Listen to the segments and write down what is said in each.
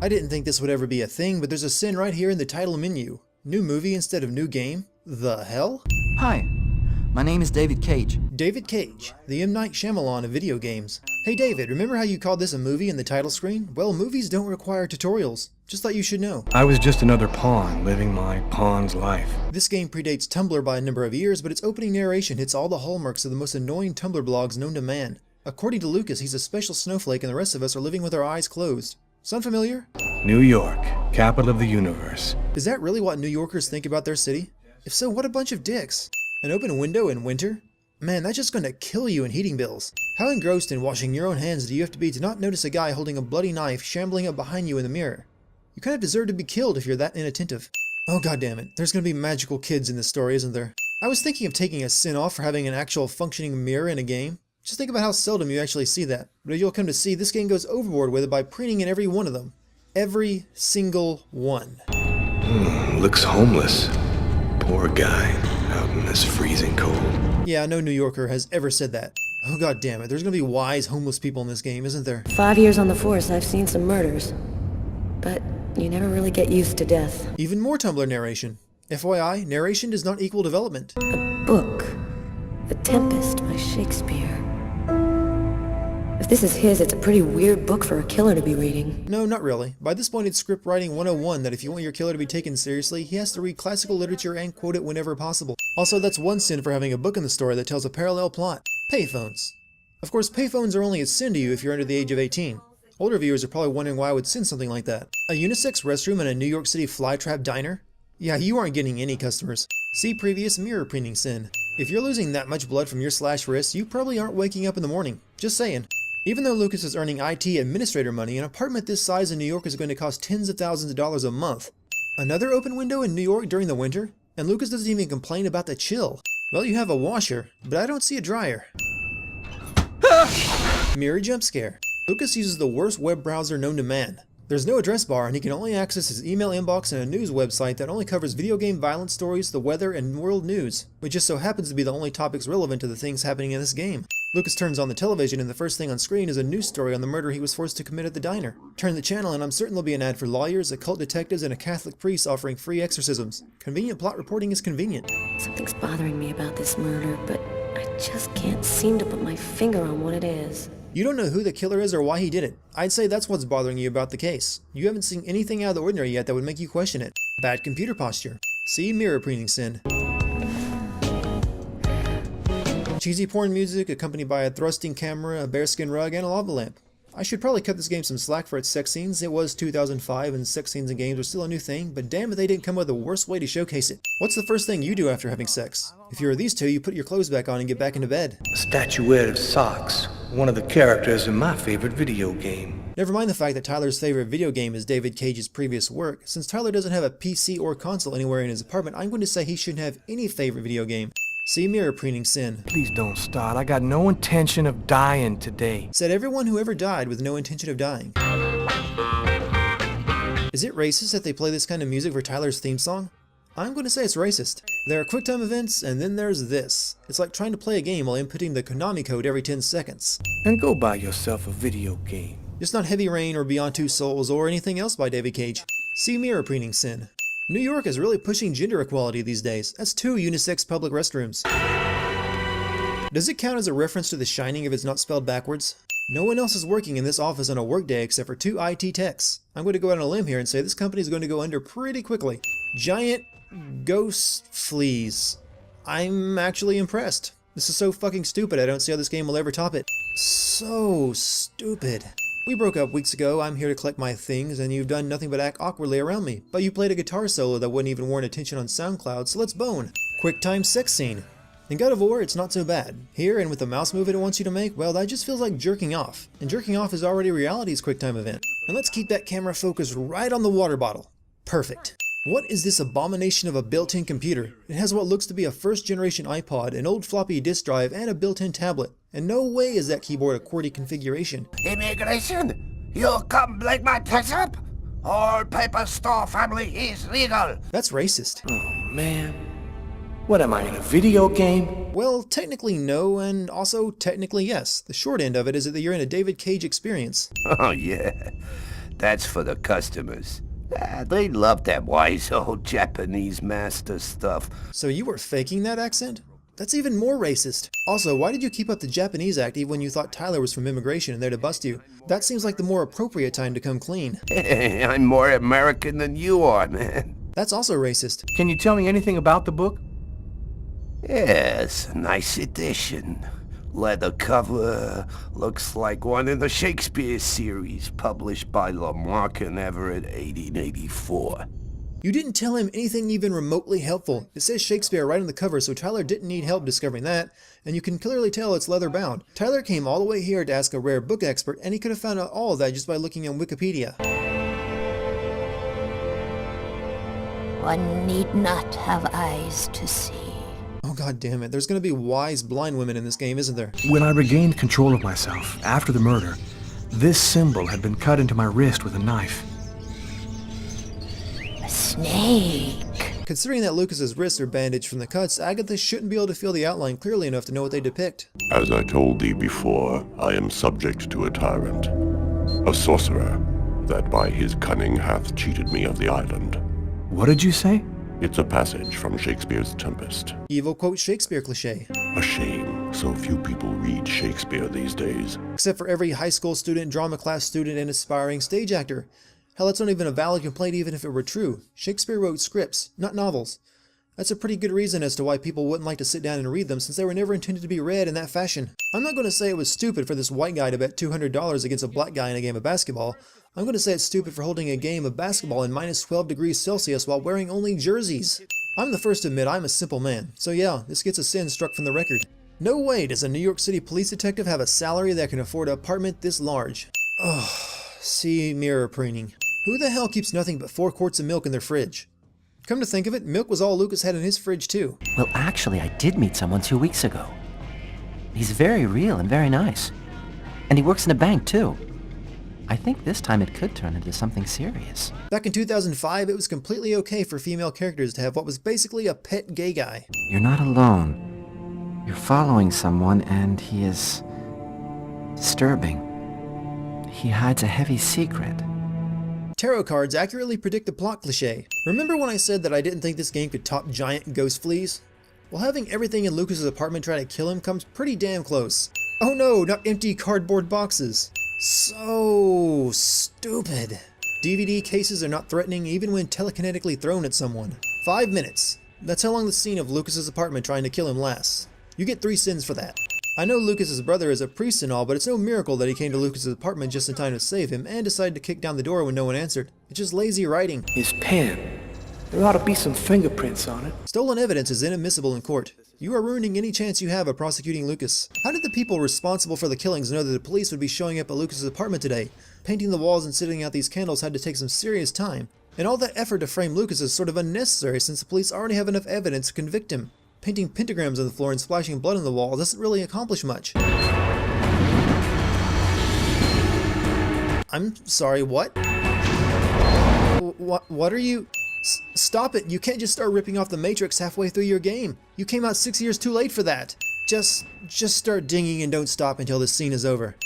I didn't think this would ever be a thing, but there's a sin right here in the title menu. New movie instead of new game? The hell? Hi, my name is David Cage. David Cage, the M. Night Shyamalan of video games. Hey David, remember how you called this a movie in the title screen? Well, movies don't require tutorials. Just thought you should know. I was just another pawn, living my pawn's life. This game predates Tumblr by a number of years, but its opening narration hits all the hallmarks of the most annoying Tumblr blogs known to man. According to Lucas, he's a special snowflake and the rest of us are living with our eyes closed. Sound familiar? New York, capital of the universe. Is that really what New Yorkers think about their city? If so, what a bunch of dicks. An open window in winter? Man, that's just gonna kill you in heating bills. How engrossed in washing your own hands do you have to be to not notice a guy holding a bloody knife shambling up behind you in the mirror? You kind of deserve to be killed if you're that inattentive. Oh goddammit, there's gonna be magical kids in this story, isn't there? I was thinking of taking a sin off for having an actual functioning mirror in a game. Just think about how seldom you actually see that. But you'll come to see, this game goes overboard with it by preening in every one of them. Every single one. Looks homeless. Poor guy, out in this freezing cold. Yeah, no New Yorker has ever said that. Oh god damn it, there's gonna be wise homeless people in this game, isn't there? 5 years on the force, I've seen some murders. But you never really get used to death. Even more Tumblr narration. FYI, narration does not equal development. A book. The Tempest by Shakespeare. If this is his, it's a pretty weird book for a killer to be reading. No, not really. By this point, it's script writing 101 that if you want your killer to be taken seriously, he has to read classical literature and quote it whenever possible. Also, that's one sin for having a book in the story that tells a parallel plot. Payphones. Of course, payphones are only a sin to you if you're under the age of 18. Older viewers are probably wondering why I would sin something like that. A unisex restroom in a New York City flytrap diner? Yeah, you aren't getting any customers. See previous mirror preening sin. If you're losing that much blood from your slash wrist, you probably aren't waking up in the morning. Just saying. Even though Lucas is earning IT administrator money, an apartment this size in New York is going to cost tens of thousands of dollars a month. Another open window in New York during the winter? And Lucas doesn't even complain about the chill. Well, you have a washer, but I don't see a dryer. Mirror jump scare. Lucas uses the worst web browser known to man. There's no address bar and he can only access his email inbox and a news website that only covers video game violence stories, the weather, and world news, which just so happens to be the only topics relevant to the things happening in this game. Lucas turns on the television and the first thing on screen is a news story on the murder he was forced to commit at the diner. Turn the channel and I'm certain there'll be an ad for lawyers, occult detectives, and a Catholic priest offering free exorcisms. Convenient plot reporting is convenient. Something's bothering me about this murder, but I just can't seem to put my finger on what it is. You don't know who the killer is or why he did it. I'd say that's what's bothering you about the case. You haven't seen anything out of the ordinary yet that would make you question it. Bad computer posture. See mirror preening sin. Cheesy porn music accompanied by a thrusting camera, a bearskin rug, and a lava lamp. I should probably cut this game some slack for its sex scenes. It was 2005 and sex scenes in games were still a new thing, but damn if they didn't come up with the worst way to showcase it. What's the first thing you do after having sex? If you're these two, you put your clothes back on and get back into bed. A statuette of Socks, one of the characters in my favorite video game. Never mind the fact that Tyler's favorite video game is David Cage's previous work. Since Tyler doesn't have a PC or console anywhere in his apartment, I'm going to say he shouldn't have any favorite video game. See mirror preening sin. Please don't start. I got no intention of dying today. Said everyone who ever died with no intention of dying. Is it racist that they play this kind of music for Tyler's theme song? I'm going to say it's racist. There are QuickTime events, and then there's this. It's like trying to play a game while inputting the Konami code every 10 seconds. And go buy yourself a video game. Just not Heavy Rain or Beyond Two Souls or anything else by David Cage. See mirror preening sin. New York is really pushing gender equality these days. That's 2 unisex public restrooms. Does it count as a reference to The Shining if it's not spelled backwards? No one else is working in this office on a workday except for 2 IT techs. I'm going to go out on a limb here and say this company is going to go under pretty quickly. Giant ghost fleas. I'm actually impressed. This is so fucking stupid, I don't see how this game will ever top it. So stupid. We broke up weeks ago, I'm here to collect my things, and you've done nothing but act awkwardly around me. But you played a guitar solo that wouldn't even warrant attention on SoundCloud, so let's bone. QuickTime sex scene. In God of War, it's not so bad. Here, and with the mouse move it wants you to make, well, that just feels like jerking off. And jerking off is already reality's QuickTime event. And let's keep that camera focused right on the water bottle. Perfect. What is this abomination of a built-in computer? It has what looks to be a first-generation iPod, an old floppy disk drive, and a built-in tablet. And no way is that keyboard a QWERTY configuration. Immigration? You come like my tax up? All paper store family is legal. That's racist. Oh man. What am I, in a video game? Well, technically no, and also technically yes. The short end of it is that you're in a David Cage experience. Oh yeah. that's for the customers. They love that wise old Japanese master stuff. So you were faking that accent? That's even more racist. Also, why did you keep up the Japanese act even when you thought Tyler was from immigration and there to bust you? That seems like the more appropriate time to come clean. I'm more American than you are, man. That's also racist. Can you tell me anything about the book? Yes, a nice edition. Leather cover, looks like one in the Shakespeare series, published by Lamarck and Everett, 1884. You didn't tell him anything even remotely helpful. It says Shakespeare right on the cover, so Tyler didn't need help discovering that, and you can clearly tell it's leather bound. Tyler came all the way here to ask a rare book expert, and he could have found out all of that just by looking on Wikipedia. One need not have eyes to see. Oh god damn it, there's gonna be wise blind women in this game, isn't there? When I regained control of myself after the murder, this symbol had been cut into my wrist with a knife. A snake. Considering that Lucas's wrists are bandaged from the cuts, Agatha shouldn't be able to feel the outline clearly enough to know what they depict. As I told thee before, I am subject to a tyrant, a sorcerer, that by his cunning hath cheated me of the island. What did you say? It's a passage from Shakespeare's Tempest. Evil quote Shakespeare cliche. A shame so few people read Shakespeare these days. Except for every high school student, drama class student, and aspiring stage actor. Hell, that's not even a valid complaint even if it were true. Shakespeare wrote scripts, not novels. That's a pretty good reason as to why people wouldn't like to sit down and read them, since they were never intended to be read in that fashion. I'm not going to say it was stupid for this white guy to bet $200 against a black guy in a game of basketball. I'm going to say it's stupid for holding a game of basketball in minus 12 degrees Celsius while wearing only jerseys. I'm the first to admit I'm a simple man, so yeah, this gets a sin struck from the record. No way does a New York City police detective have a salary that can afford an apartment this large. Ugh, see mirror preening. Who the hell keeps nothing but 4 quarts of milk in their fridge? Come to think of it, milk was all Lucas had in his fridge too. Well, actually, I did meet someone 2 weeks ago. He's very real and very nice. And he works in a bank, too. I think this time it could turn into something serious. Back in 2005, it was completely okay for female characters to have what was basically a pet gay guy. You're not alone. You're following someone, and he is disturbing. He hides a heavy secret. Tarot cards accurately predict the plot cliché. Remember when I said that I didn't think this game could top giant ghost fleas? Well, having everything in Lucas's apartment try to kill him comes pretty damn close. Oh no, not empty cardboard boxes. So stupid. DVD cases are not threatening even when telekinetically thrown at someone. 5 minutes. That's how long the scene of Lucas's apartment trying to kill him lasts. You get 3 sins for that. I know Lucas's brother is a priest and all, but it's no miracle that he came to Lucas's apartment just in time to save him and decided to kick down the door when no one answered. It's just lazy writing. His pen. There ought to be some fingerprints on it. Stolen evidence is inadmissible in court. You are ruining any chance you have of prosecuting Lucas. How did the people responsible for the killings know that the police would be showing up at Lucas's apartment today? Painting the walls and sitting out these candles had to take some serious time. And all that effort to frame Lucas is sort of unnecessary since the police already have enough evidence to convict him. Painting pentagrams on the floor and splashing blood on the wall doesn't really accomplish much. I'm sorry, what? What are you... Stop it! You can't just start ripping off the Matrix halfway through your game. You came out 6 years too late for that. Just start dinging and don't stop until this scene is over.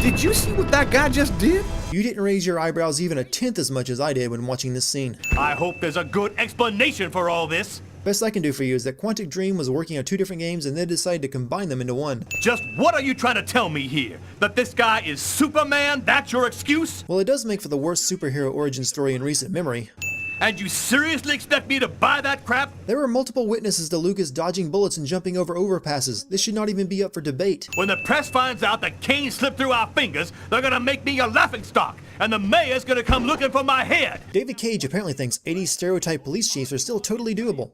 Did you see what that guy just did? You didn't raise your eyebrows even a tenth as much as I did when watching this scene. I hope there's a good explanation for all this. Best I can do for you is that Quantic Dream was working on 2 different games and then decided to combine them into one. Just what are you trying to tell me here? That this guy is Superman? That's your excuse? Well, it does make for the worst superhero origin story in recent memory. And you seriously expect me to buy that crap? There were multiple witnesses to Lucas dodging bullets and jumping over overpasses. This should not even be up for debate. When the press finds out that Kane slipped through our fingers, they're gonna make me a laughingstock, and the mayor's gonna come looking for my head. David Cage apparently thinks 80s stereotype police chiefs are still totally doable.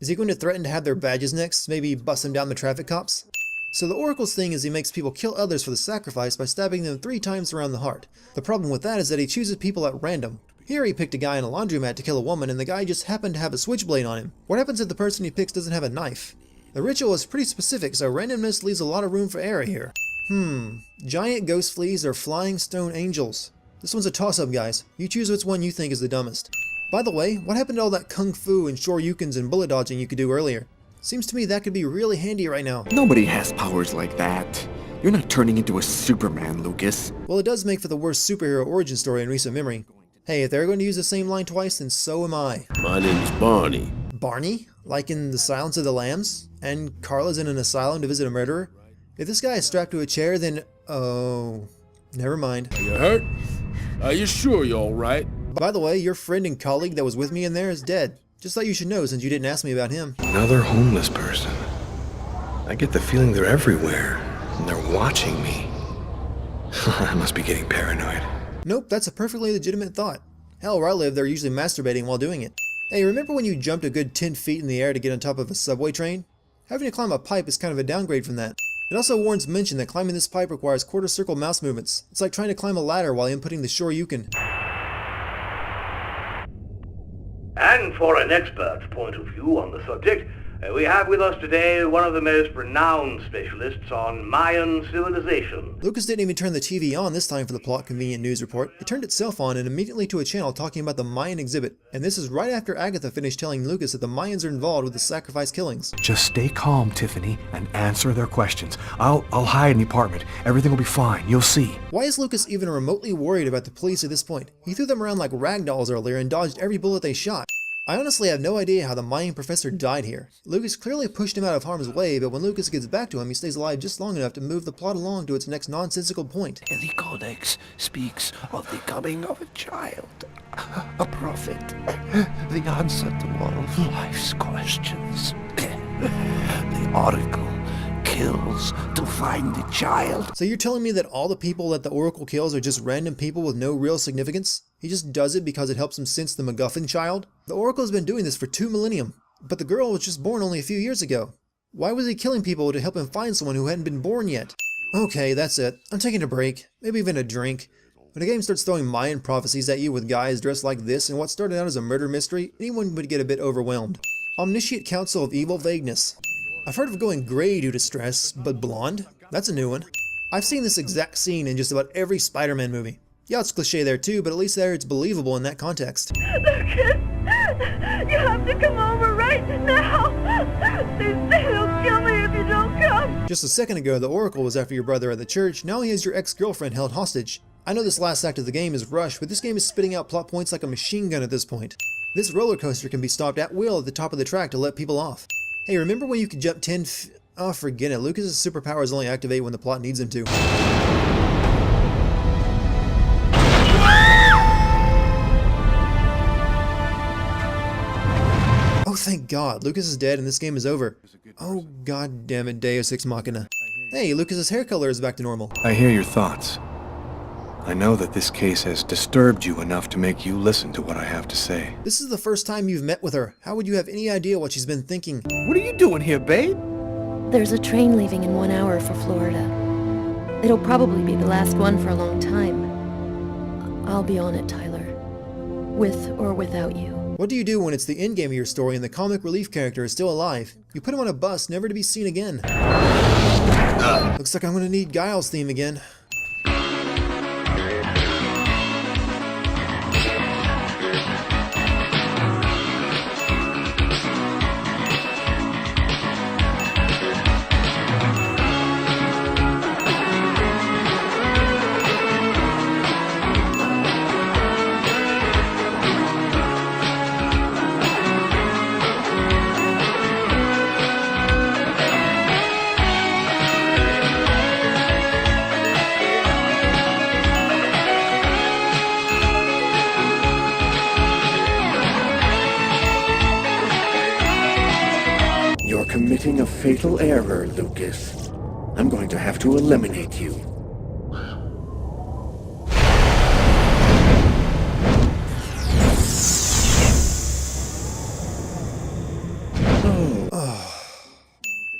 Is he going to threaten to have their badges next? Maybe bust them down the traffic cops? So the Oracle's thing is he makes people kill others for the sacrifice by stabbing them 3 times around the heart. The problem with that is that he chooses people at random. Here he picked a guy in a laundromat to kill a woman and the guy just happened to have a switchblade on him. What happens if the person he picks doesn't have a knife? The ritual is pretty specific, so randomness leaves a lot of room for error here. Giant ghost fleas or flying stone angels? This one's a toss-up, guys. You choose which one you think is the dumbest. By the way, what happened to all that kung fu and shoryukens and bullet dodging you could do earlier? Seems to me that could be really handy right now. Nobody has powers like that. You're not turning into a Superman, Lucas. Well, it does make for the worst superhero origin story in recent memory. Hey, if they're going to use the same line twice, then so am I. My name's Barney. Barney? Like in The Silence of the Lambs? And Carla's in an asylum to visit a murderer? If this guy is strapped to a chair, then... oh... never mind. You hurt? Are you sure you're alright? By the way, your friend and colleague that was with me in there is dead. Just thought you should know since you didn't ask me about him. Another homeless person. I get the feeling they're everywhere, and they're watching me. I must be getting paranoid. Nope, that's a perfectly legitimate thought. Hell, where I live, they're usually masturbating while doing it. Hey, remember when you jumped a good 10 feet in the air to get on top of a subway train? Having to climb a pipe is kind of a downgrade from that. It also warns mention that climbing this pipe requires quarter circle mouse movements. It's like trying to climb a ladder while inputting the shoryuken. And for an expert's point of view on the subject, we have with us today one of the most renowned specialists on Mayan civilization. Lucas didn't even turn the TV on this time for the plot convenient news report. It turned itself on and immediately to a channel talking about the Mayan exhibit. And this is right after Agatha finished telling Lucas that the Mayans are involved with the sacrifice killings. Just stay calm, Tiffany, and answer their questions. I'll hide in the apartment. Everything will be fine. You'll see. Why is Lucas even remotely worried about the police at this point? He threw them around like rag dolls earlier and dodged every bullet they shot. I honestly have no idea how the Mayan professor died here. Lucas clearly pushed him out of harm's way, but when Lucas gets back to him, he stays alive just long enough to move the plot along to its next nonsensical point. The Codex speaks of the coming of a child, a prophet, the answer to all of life's questions. The Oracle kills to find the child. So you're telling me that all the people that the Oracle kills are just random people with no real significance? He just does it because it helps him sense the MacGuffin child? The Oracle has been doing this for 2 millennium, but the girl was just born only a few years ago. Why was he killing people to help him find someone who hadn't been born yet? Okay, that's it. I'm taking a break, maybe even a drink. When a game starts throwing Mayan prophecies at you with guys dressed like this in what started out as a murder mystery, anyone would get a bit overwhelmed. Omniscient Council of Evil Vagueness. I've heard of going gray due to stress, but blonde? That's a new one. I've seen this exact scene in just about every Spider-Man movie. Yeah, it's cliche there too, but at least there it's believable in that context. Lucas! You have to come over right now! They say they'll kill me if you don't come! Just a second ago, the Oracle was after your brother at the church, now he has your ex-girlfriend held hostage. I know this last act of the game is rushed, but this game is spitting out plot points like a machine gun at this point. This roller coaster can be stopped at will at the top of the track to let people off. Hey, remember when you could jump 10 oh, forget it. Lucas's superpowers only activate when the plot needs them to. Oh, thank God. Lucas is dead and this game is over. Oh, God damn it, Deus Ex Machina. Hey, Lucas's hair color is back to normal. I hear your thoughts. I know that this case has disturbed you enough to make you listen to what I have to say. This is the first time you've met with her. How would you have any idea what she's been thinking? What are you doing here, babe? There's a train leaving in 1 hour for Florida. It'll probably be the last one for a long time. I'll be on it, Tyler. With or without you. What do you do when it's the endgame of your story and the comic relief character is still alive? You put him on a bus, never to be seen again. Looks like I'm gonna need Guile's theme again. You're committing a fatal error, Lucas. I'm going to have to eliminate you.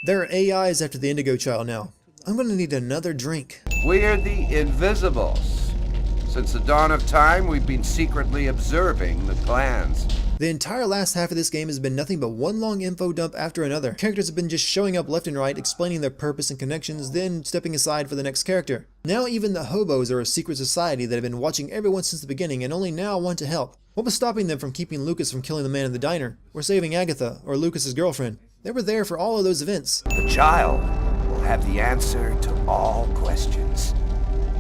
There are AIs after the Indigo Child now. I'm gonna need another drink. We're the Invisibles. Since the dawn of time, we've been secretly observing the clans. The entire last half of this game has been nothing but one long info dump after another. Characters have been just showing up left and right, explaining their purpose and connections, then stepping aside for the next character. Now even the hobos are a secret society that have been watching everyone since the beginning and only now want to help. What was stopping them from keeping Lucas from killing the man in the diner, or saving Agatha, or Lucas's girlfriend? They were there for all of those events. The child will have the answer to all questions.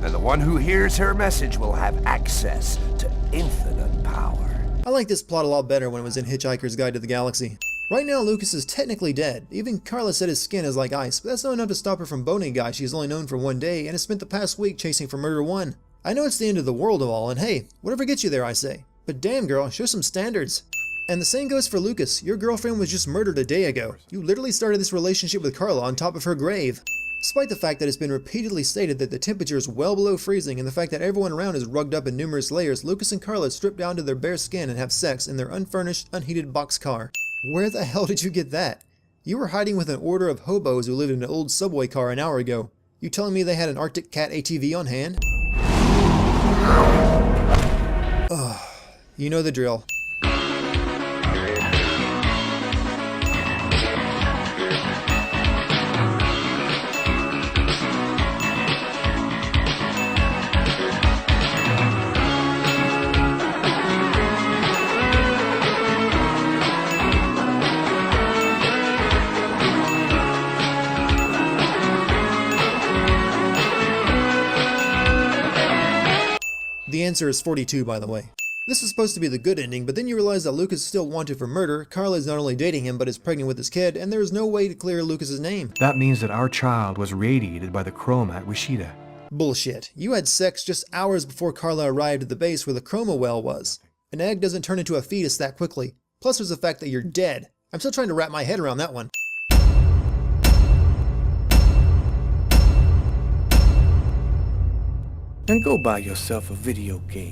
And the one who hears her message will have access to infinite power. I like this plot a lot better when it was in Hitchhiker's Guide to the Galaxy. Right now, Lucas is technically dead. Even Carla said his skin is like ice, but that's not enough to stop her from boning a guy she's only known for one day and has spent the past week chasing for murder one. I know it's the end of the world of all, and hey, whatever gets you there, I say. But damn girl, show some standards. And the same goes for Lucas. Your girlfriend was just murdered a day ago. You literally started this relationship with Carla on top of her grave. Despite the fact that it's been repeatedly stated that the temperature is well below freezing and the fact that everyone around is rugged up in numerous layers, Lucas and Carla strip down to their bare skin and have sex in their unfurnished, unheated boxcar. Where the hell did you get that? You were hiding with an order of hobos who lived in an old subway car an hour ago. You telling me they had an Arctic Cat ATV on hand? Ugh, you know the drill. The answer is 42, by the way. This was supposed to be the good ending, but then you realize that Lucas is still wanted for murder, Carla is not only dating him, but is pregnant with his kid, and there is no way to clear Lucas's name. That means that our child was radiated by the chroma at Wishida. Bullshit. You had sex just hours before Carla arrived at the base where the chroma well was. An egg doesn't turn into a fetus that quickly. Plus there's the fact that you're dead. I'm still trying to wrap my head around that one. Then go buy yourself a video game.